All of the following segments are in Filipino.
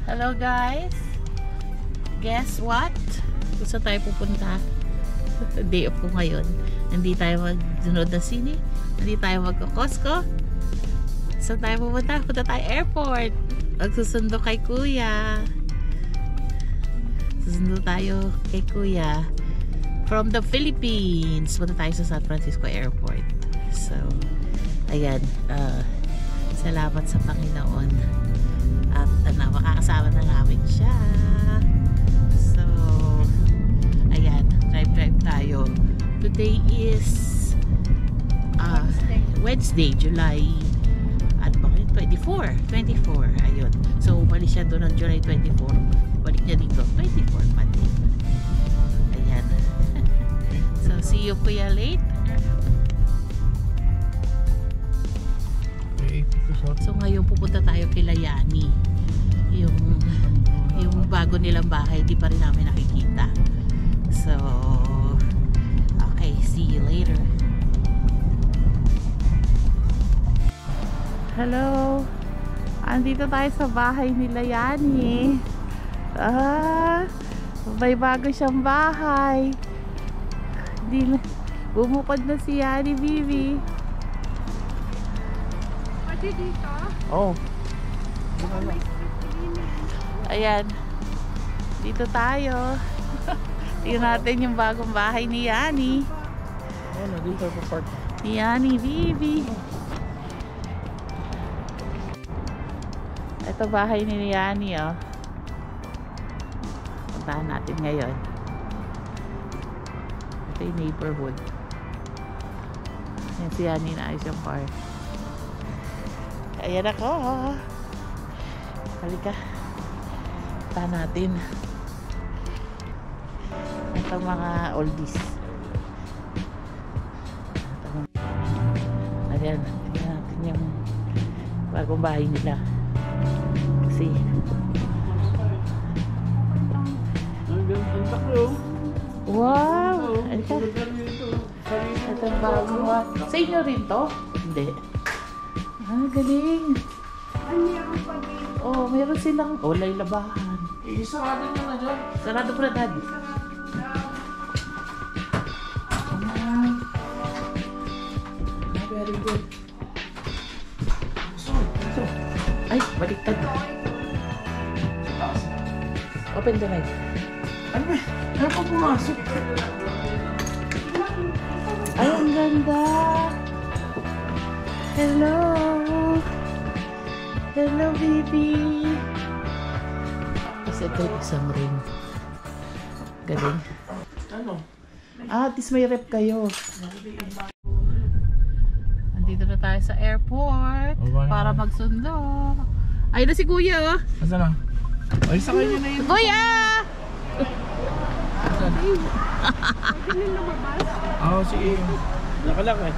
Hello guys, guess what? Kung saan tayo pupunta? Day off ko ngayon. Hindi tayo mag-sunod na sine, hindi tayo mag-Costco. Saan tayo pupunta? Punta tayo airport. Magsusundo kay kuya. Susundo tayo kay kuya from the Philippines. Punta tayo sa San Francisco airport. So ayan, salamat sa Panginoon at makakasama na namin siya. So ayan, drive tayo. Today is Wednesday, July 24. Ayun. So umalis siya doon ng July 24. Balik niya dito 24 Monday. Ayan. So see you kuya late. So ngayon pupunta tayo kila Yani. Yung bago nilang bahay, di pa rin namin nakikita. So okay, see you later. Hello. Andito tayo sa bahay nila Yani. May bago siyang bahay. Bumukod na si Yani Bibi. Dito? Oh. Ayan. Dito tayo. Tingnan natin yung bagong bahay ni Yani. Ano, dito po park. Ni Yani Bibi. Ito bahay ni Yani, oh. Puntahan natin ngayon. Ito yung neighborhood. Yan si Yani na ayos yung car. Ayan ako. Halika. Punta natin. Ito mga oldies. Ayan. Tingnan natin yung bagong bahay nila. Kasi wow! Ito bagong bahay. Sa inyo rin to? Hindi. Galing. Oh, meron silang olay labahan. Sarado nyo na dyan. Sarado pa na, Dad. Very good. Ay, baliktad. Open the light. Ano ba? Ano pa pumasok? Ay, ang ganda. Hello. Hello, baby. Kasi ito yung isang ring. Galing. Ano? At least may rep kayo. Nandito na tayo sa airport para magsundo. Ay na si kuya, oh. Asa na? Ay, sakay nyo na yun. Kuya! Oo, sige. Nakalak eh.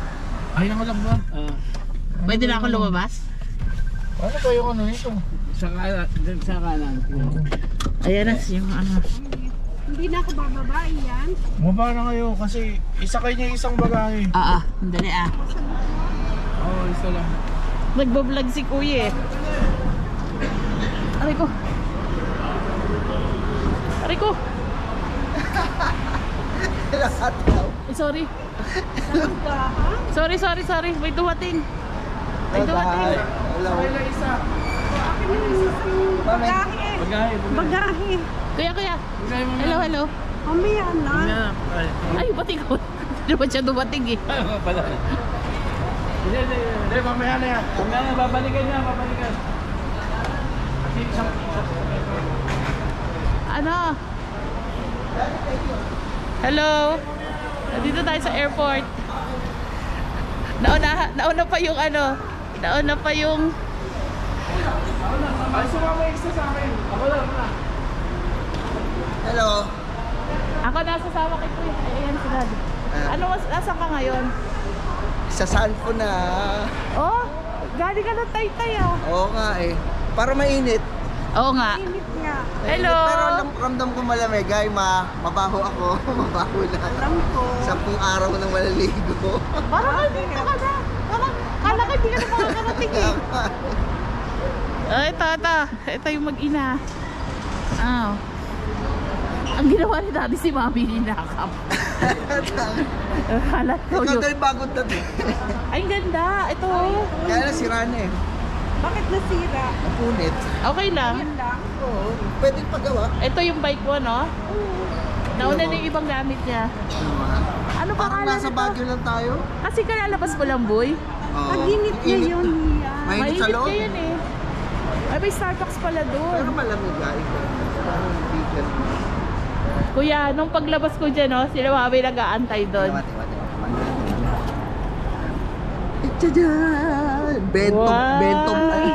Ay, nakalak ba? Pwede na ako lumabas? Ano ba yung ano nito? Sa kanan. Ayan na yung ano. Hindi na ako bababa, yan. Mababa na kayo kasi isakay niya isang bagahe. Dali ah. Oo, isa lang. Nagbablog si kuya eh. Aray ko. Aray ko. Sorry. Sorry. May dumating. May dumating. Sakay na isa. Bagahe. Kuya. Hello. Mamaya na. Ay, bating ko. Hindi ba siya dumating eh. Pala. Hindi, mamaya na yan. Mamaya na, babalikan niya, babalikan. Ano? Hello. Nandito tayo sa airport. Nauna pa yung ano. Nauna pa yung Ay, sumama yung isa sa akin. Ako lang. Hello. ako nasasama kay kuya. Ayan sila. Ano, nasaan ka ngayon? Sa Sanfo na. Oh, galing ka ng Taytay ah. Oo nga eh. Para mainit. Oo nga. Init nga. Hello. Pero ramdam ko malamig. Ay, mabaho ako. Mabaho na. Alam ko. 10 araw nang malaligo. Parang hindi ka na. Parang kala ko hindi ka na makakarating eh. Ito yung mag-ina. Ang ginawa ni Daddy si Mami ninakap. Halat ko Ikaw yun. daw yung bagong dating. Ay, ang ganda. Ito. Kaya na sira na eh. Bakit nasira? Napunit. Okay lang. Yan lang. Oo. Pwedeng pagawa. Ito yung bike mo, no? Nauna na yung ibang gamit niya. Ano pa Parang nasa Baguio lang tayo. Kasi kalalabas mo lang, boy. Oo. Pag-init niya Init. yun, Hiya. Mainit sa loob. niya yun eh. Ay, may Starbucks pala doon. Pero malamig guys. Parang vegan. Kuya, nung paglabas ko dyan, no, sila Mami nag-aantay doon. Mati. Tadaan! Bentong. Ay,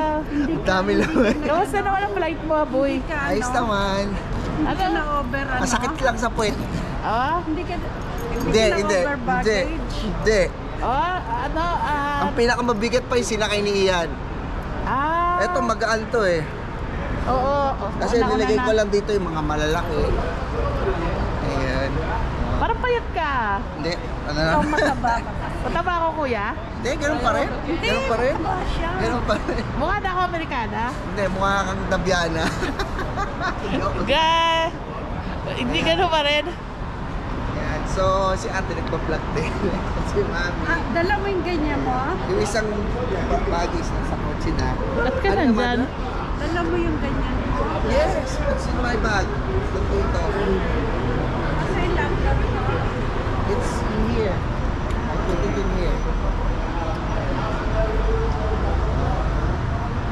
ang dami naman. Kamusta naman ang flight mo, boy? Ayos naman. Hindi ka na-over, ano? Masakit lang sa puwet. Hindi ka Hindi. na-over baggage. Hindi. Ang pinakamabigat pa yung sinakay ni Ian. Eto magaan to eh. Oo. Kasi nilagay ko lang dito yung mga malalaki. Ayan. Parang payat ka. Hindi. Ano na? Ikaw mataba ka. Mataba ako, kuya. Hindi, ganun pa rin. Ganun pa rin. Mataba siya. Ganun pa rin. Mukha na ako Amerikana. Hindi, mukha kang Dabiana. Hindi gano'n pa rin. Ayan. So, si ate nagpa-vlog din. Si mami. Dala mo yung ganyan mo? Yung isang bagis na sa kotse na. Ba't ka Ano naman? nandyan? Dala mo yung ganyan mo? Yes, it's in my bag. Dito. Kasi lang kami. It's in here. I put it in here.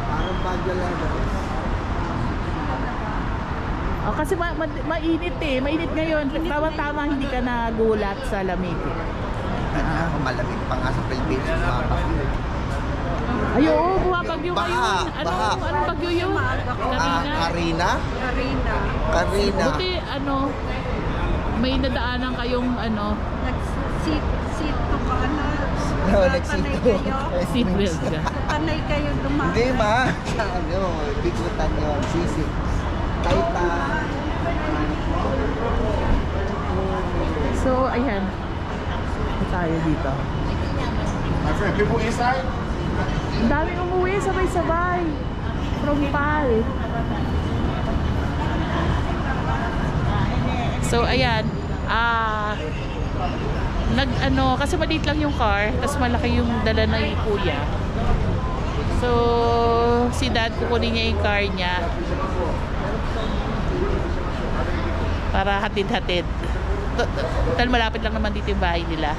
Parang bag na lang. Kasi mainit eh. Mainit ngayon. Tama-tama hindi ka nagulat sa lamig. Ako malamig pa nga sa Pilipinas. Ay, oo. Bumabagyo Baha, ngayon. baha. Anong bagyo yun? Karina. Karina. Buti may nadaanan kayong Nag-seat to ka na. No, Sanay nagsito. kayo. seatbelt ka. Sanay kayo dumaan. Hindi ma. Sa bigutan yun. Sisig. Taita. So, ayan. Tayo dito. My friend, people inside? Ang daming umuwi, sabay-sabay. From Pal. So, ayan. Kasi maliit lang yung car, tapos malaki yung dala ng kuya. So, si dad kukunin niya yung car niya para hatid-hatid. Dahil malapit lang naman dito yung bahay nila.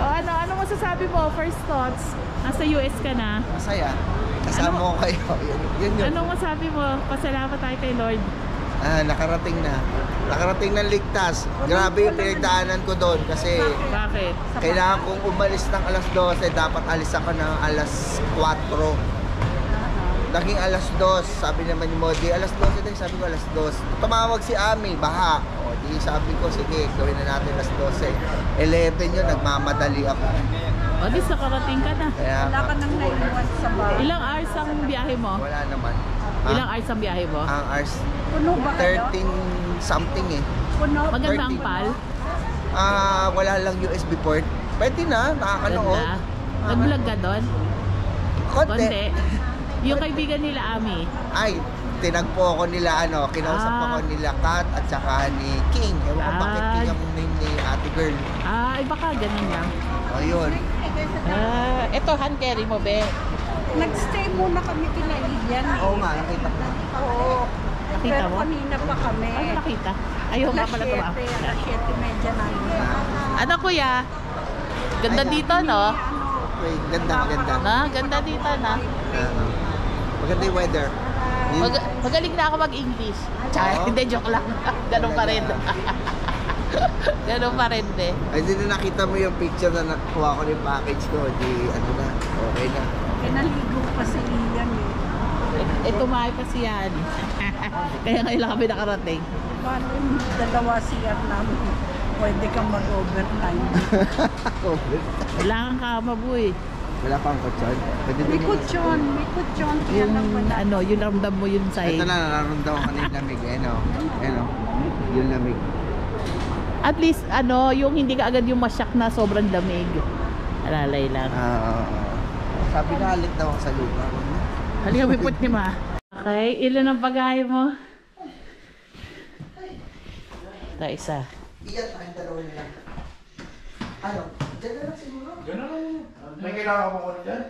Ano masasabi mo? First thoughts? Nasa US ka na. Masaya. Kasama ko kayo. Yun. Anong masabi mo? Pasalamat tayo kay Lord. Nakarating na. Nakarating ng ligtas. Grabe yung pinagdaanan ko doon kasi Bakit? kailangan kong umalis ng alas 12. Dapat alis ako ng alas 4. Naging alas 2. Sabi naman ni Modi, alas 12 din. Sabi ko alas 2. Tumawag si Ami, baha. O, di sabi ko, sige, gawin na natin alas 12. 11 yun, nagmamadali ako. O, di sa karating ka na. Kaya, Wala ka nang naiwan sa bahay. Ilang hours ang biyahe mo? wala naman. Ilang hours ang biyahe mo? Ang hours, Puno ba kayo? 13 something eh. Puno. Maganda ang 13. Pal? Wala lang USB port. Pwede na, nakakanood. Ganda. Nag-vlog ka doon? Konti. Konti. Yung kaibigan nila, Ami. Ay, tinagpo ako nila, kinausap ako nila Kat at saka ni King. Ewan ko bakit King ang name ni ate girl. Ay, baka ganun lang. O yun. Ito, hand carry mo, be. Nag-stay muna kami kila Ian. Oo nga, nakita ko. Oo. Nakita Pero mo? kanina pa kami. Ano nakita? Ayaw nga pala tumama. Alas 7:30 namin. Ano, kuya? Ganda dito, no? Wait, ganda. Na, ganda dito, na. Maganda yung weather. Magaling na ako mag-English. Tsaka, Oo? hindi, joke lang. Ganun pa rin. Ganun pa rin, be. Ay, hindi na nakita mo yung picture na nakuha ko ng package ko. Di, okay na. Kinaligo pa si Ian eh. Tumahay pa siya. Kaya ngayon lang kami nakarating. Paano yung dalawa siya namin? Pwede kang mag-overtime. Wala kang kama, boy. Wala pang kutsyon. Pwede May din kutsyon. Kaya lang wala. Yung ramdam mo yun sa Ito na, nararamdaman ko na yung lamig. Yung lamig. At least, yung hindi ka agad yung masyak na sobrang lamig. Alalay lang. Sabi na, alit daw ako sa lupa. Halika, piput ni Ma. Okay, ilan ang pagkain mo? Ito, isa. Iyan, tayong dalawa nila. Ano? Diyan na lang siguro. Diyan na lang. May kailangan mo ko dyan?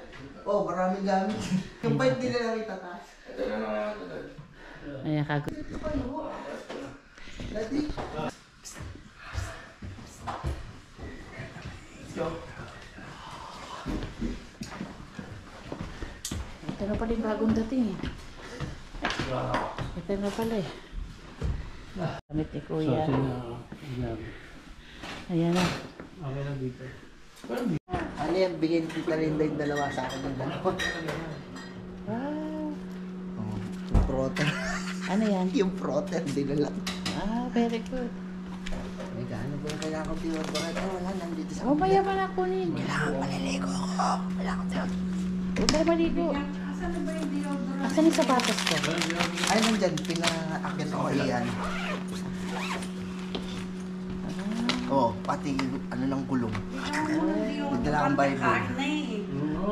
Oh, maraming gamit. Yung bike din na lang itataas. Ito na lang. Ayan, kago. Daddy. Ito na pala yung bagong dating eh. Ito na pala eh. Gamit ni Kuya. Ayan na. Okay na dito. Ano yan, bigyan kita rin yung dalawa sa akin yung dalawa. Wow. Oh, yung proter. Ano yan? Yung proter, din na lang. Ah, very good. May ano ba yung kailangan ko tiwag-tiwag? Oh, wala, nandito sa Oh, maya man ako kunin. Kailangan maliligo ako. Kailangan tiwag. Huwag tayo maligo. Asan na ba yung deodorant? Asan yung sapatos ko? Ay, nandyan, pina-akit ko iyan. Oh, pati ano ng gulong. Nagdala akong Bible. Karne eh.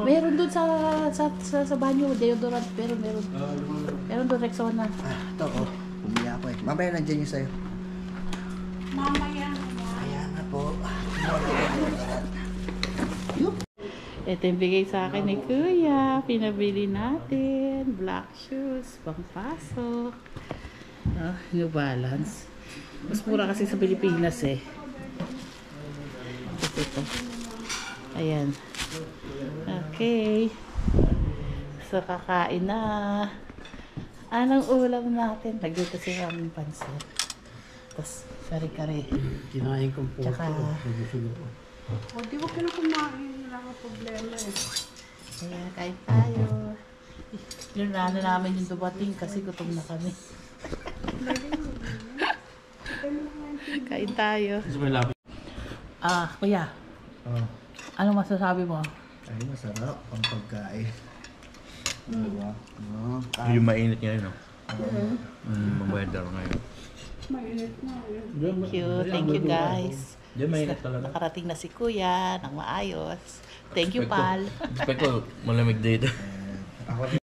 Meron doon sa banyo, deodorant, pero meron doon Rexona. Ito, oh. Bumili ako eh. Mamaya nandyan yung sa'yo. Mamaya. Kaya nga po. Ito yung bigay sa akin ni Kuya. Pinabili natin. Black shoes. Pangpasok. New Balance. Mas mura kasi sa Pilipinas eh. Ito. Ayan. Okay. So, kakain na. Anong ulam natin? Nagluto si Raming pansit. Tapos, kare-kare. Kinain kong po. Tsaka, O, di wag ka na kumain. Wala ka problema eh. ayan, kain tayo. Yung ano namin yung dumating kasi gutom na kami. Kain tayo. Gusto mo yung lapis? Kuya, Oh. ano masasabi mo? Ay, masarap ang pagkain. Diba? Oh, Yung mainit ngayon, no? Weather ngayon. Mainit na eh. Thank you. Thank you, guys. Diyan mainit talaga. Nakarating na si Kuya ng maayos. Thank you, Pal. Expect ko, malamig dito. ako